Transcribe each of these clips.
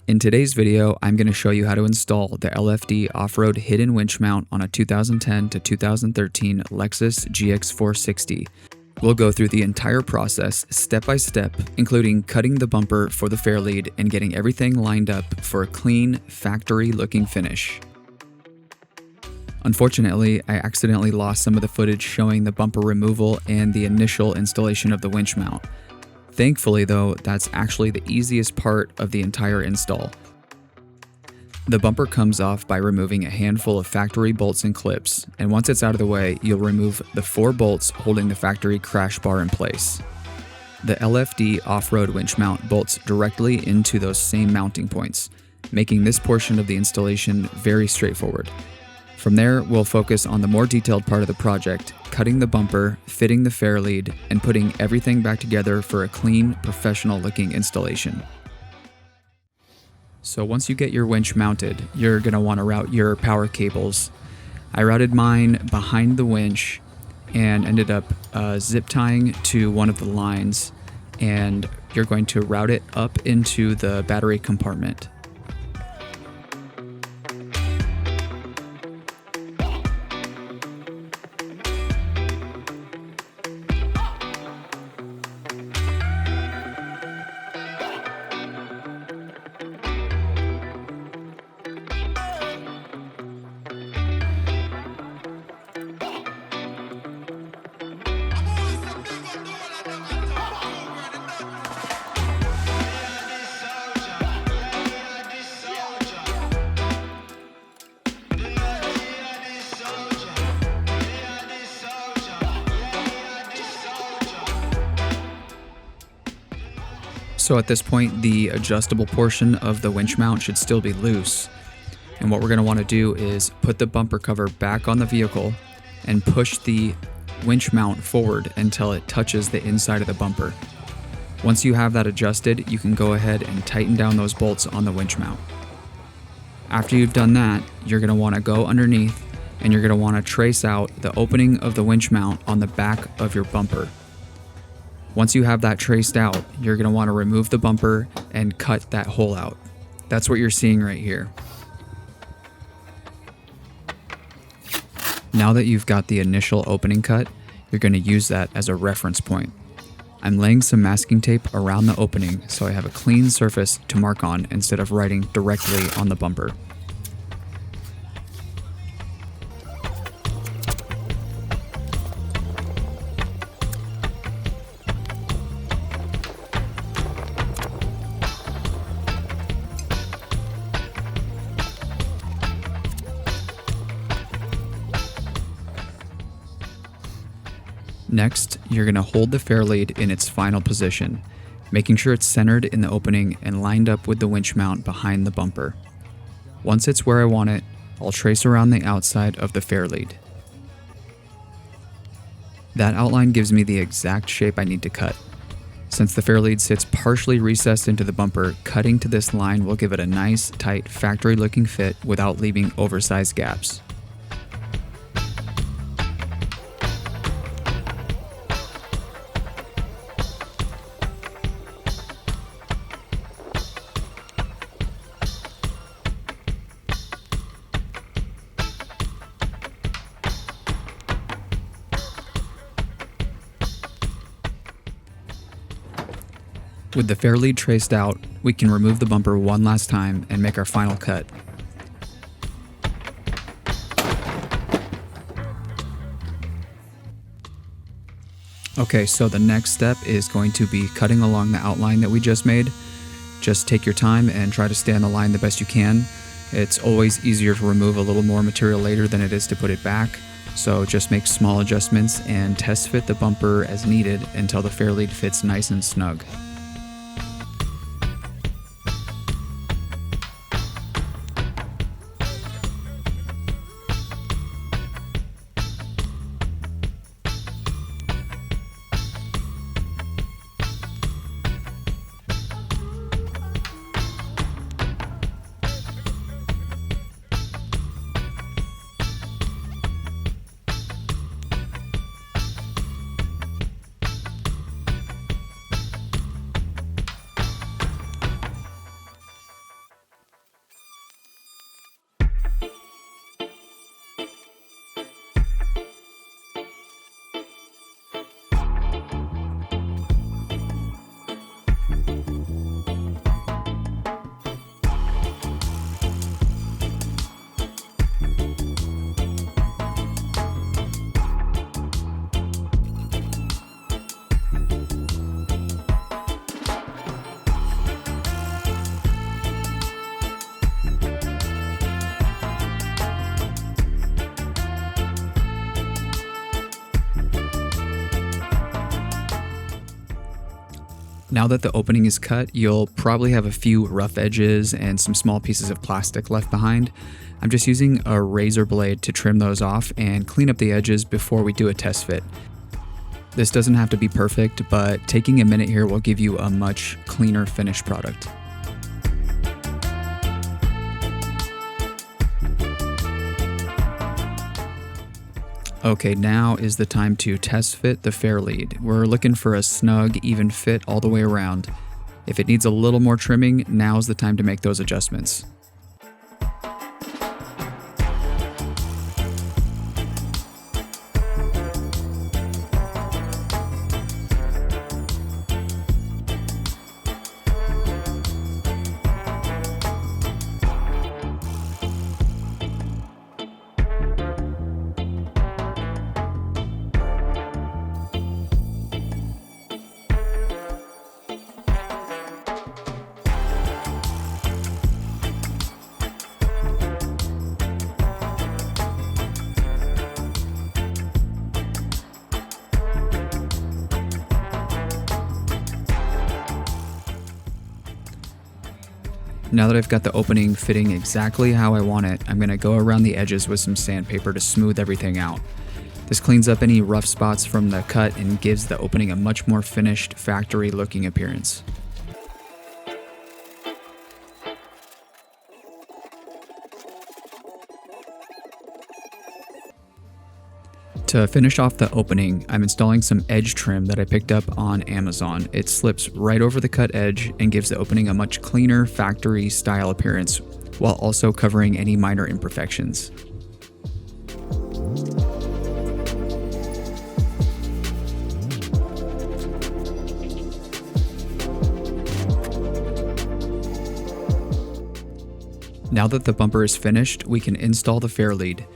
In today's video, I'm going to show you how to install the LFD Offroad hidden winch mount on a 2010 to 2013 Lexus GX460. We'll go through the entire process step by step, including cutting the bumper for the fairlead and getting everything lined up for a clean, factory-looking finish. Unfortunately, I accidentally lost some of the footage showing the bumper removal and the initial installation of the winch mount. Thankfully though, that's actually the easiest part of the entire install. The bumper comes off by removing a handful of factory bolts and clips, and once it's out of the way, you'll remove the 4 bolts holding the factory crash bar in place. The LFD Offroad winch mount bolts directly into those same mounting points, making this portion of the installation very straightforward. From there, we'll focus on the more detailed part of the project, cutting the bumper, fitting the fairlead, and putting everything back together for a clean, professional-looking installation. So once you get your winch mounted, you're going to want to route your power cables. I routed mine behind the winch and ended up zip tying to one of the lines, and you're going to route it up into the battery compartment. So at this point, the adjustable portion of the winch mount should still be loose. And what we're going to want to do is put the bumper cover back on the vehicle and push the winch mount forward until it touches the inside of the bumper. Once you have that adjusted, you can go ahead and tighten down those bolts on the winch mount. After you've done that, you're going to want to go underneath and you're going to want to trace out the opening of the winch mount on the back of your bumper. Once you have that traced out, you're going to want to remove the bumper and cut that hole out. That's what you're seeing right here. Now that you've got the initial opening cut, you're going to use that as a reference point. I'm laying some masking tape around the opening so I have a clean surface to mark on instead of writing directly on the bumper. Next, you're going to hold the fairlead in its final position, making sure it's centered in the opening and lined up with the winch mount behind the bumper. Once it's where I want it, I'll trace around the outside of the fairlead. That outline gives me the exact shape I need to cut. Since the fairlead sits partially recessed into the bumper, cutting to this line will give it a nice, tight, factory-looking fit without leaving oversized gaps. With the fairlead traced out, we can remove the bumper one last time and make our final cut. Okay, so the next step is going to be cutting along the outline that we just made. Just take your time and try to stay on the line the best you can. It's always easier to remove a little more material later than it is to put it back. So just make small adjustments and test fit the bumper as needed until the fairlead fits nice and snug. Now that the opening is cut, you'll probably have a few rough edges and some small pieces of plastic left behind. I'm just using a razor blade to trim those off and clean up the edges before we do a test fit. This doesn't have to be perfect, but taking a minute here will give you a much cleaner finished product. Okay, now is the time to test fit the fairlead. We're looking for a snug, even fit all the way around. If it needs a little more trimming, now's the time to make those adjustments. Now that I've got the opening fitting exactly how I want it, I'm going to go around the edges with some sandpaper to smooth everything out. This cleans up any rough spots from the cut and gives the opening a much more finished, factory-looking appearance. To finish off the opening, I'm installing some edge trim that I picked up on Amazon. It slips right over the cut edge and gives the opening a much cleaner factory style appearance, while also covering any minor imperfections. Now that the bumper is finished, we can install the fairlead.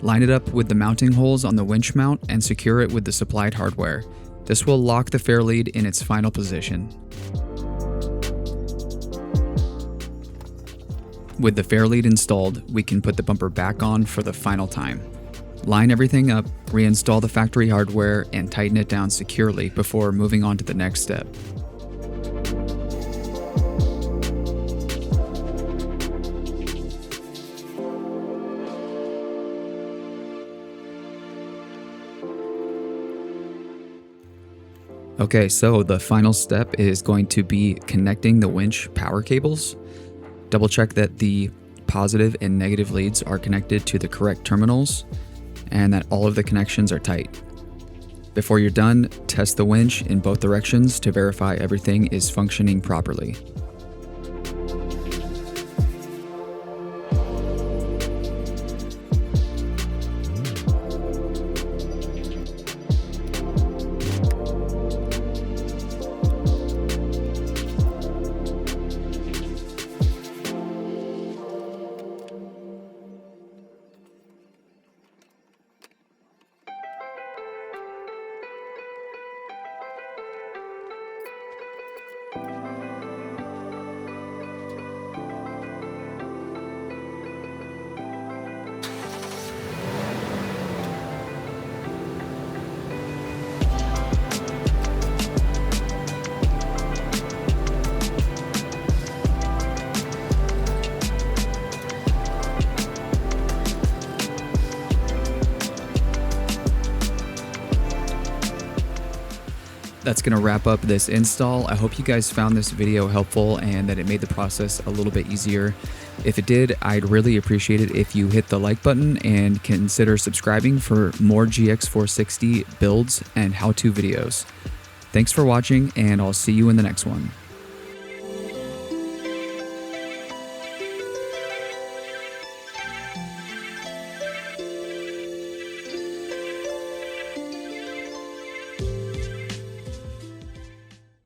Line it up with the mounting holes on the winch mount and secure it with the supplied hardware. This will lock the fairlead in its final position. With the fairlead installed, we can put the bumper back on for the final time. Line everything up, reinstall the factory hardware, and tighten it down securely before moving on to the next step. Okay, so the final step is going to be connecting the winch power cables. Double check that the positive and negative leads are connected to the correct terminals and that all of the connections are tight. Before you're done, test the winch in both directions to verify everything is functioning properly. That's going to wrap up this install. I hope you guys found this video helpful and that it made the process a little bit easier. If it did, I'd really appreciate it if you hit the like button and consider subscribing for more GX460 builds and how-to videos. Thanks for watching, and I'll see you in the next one.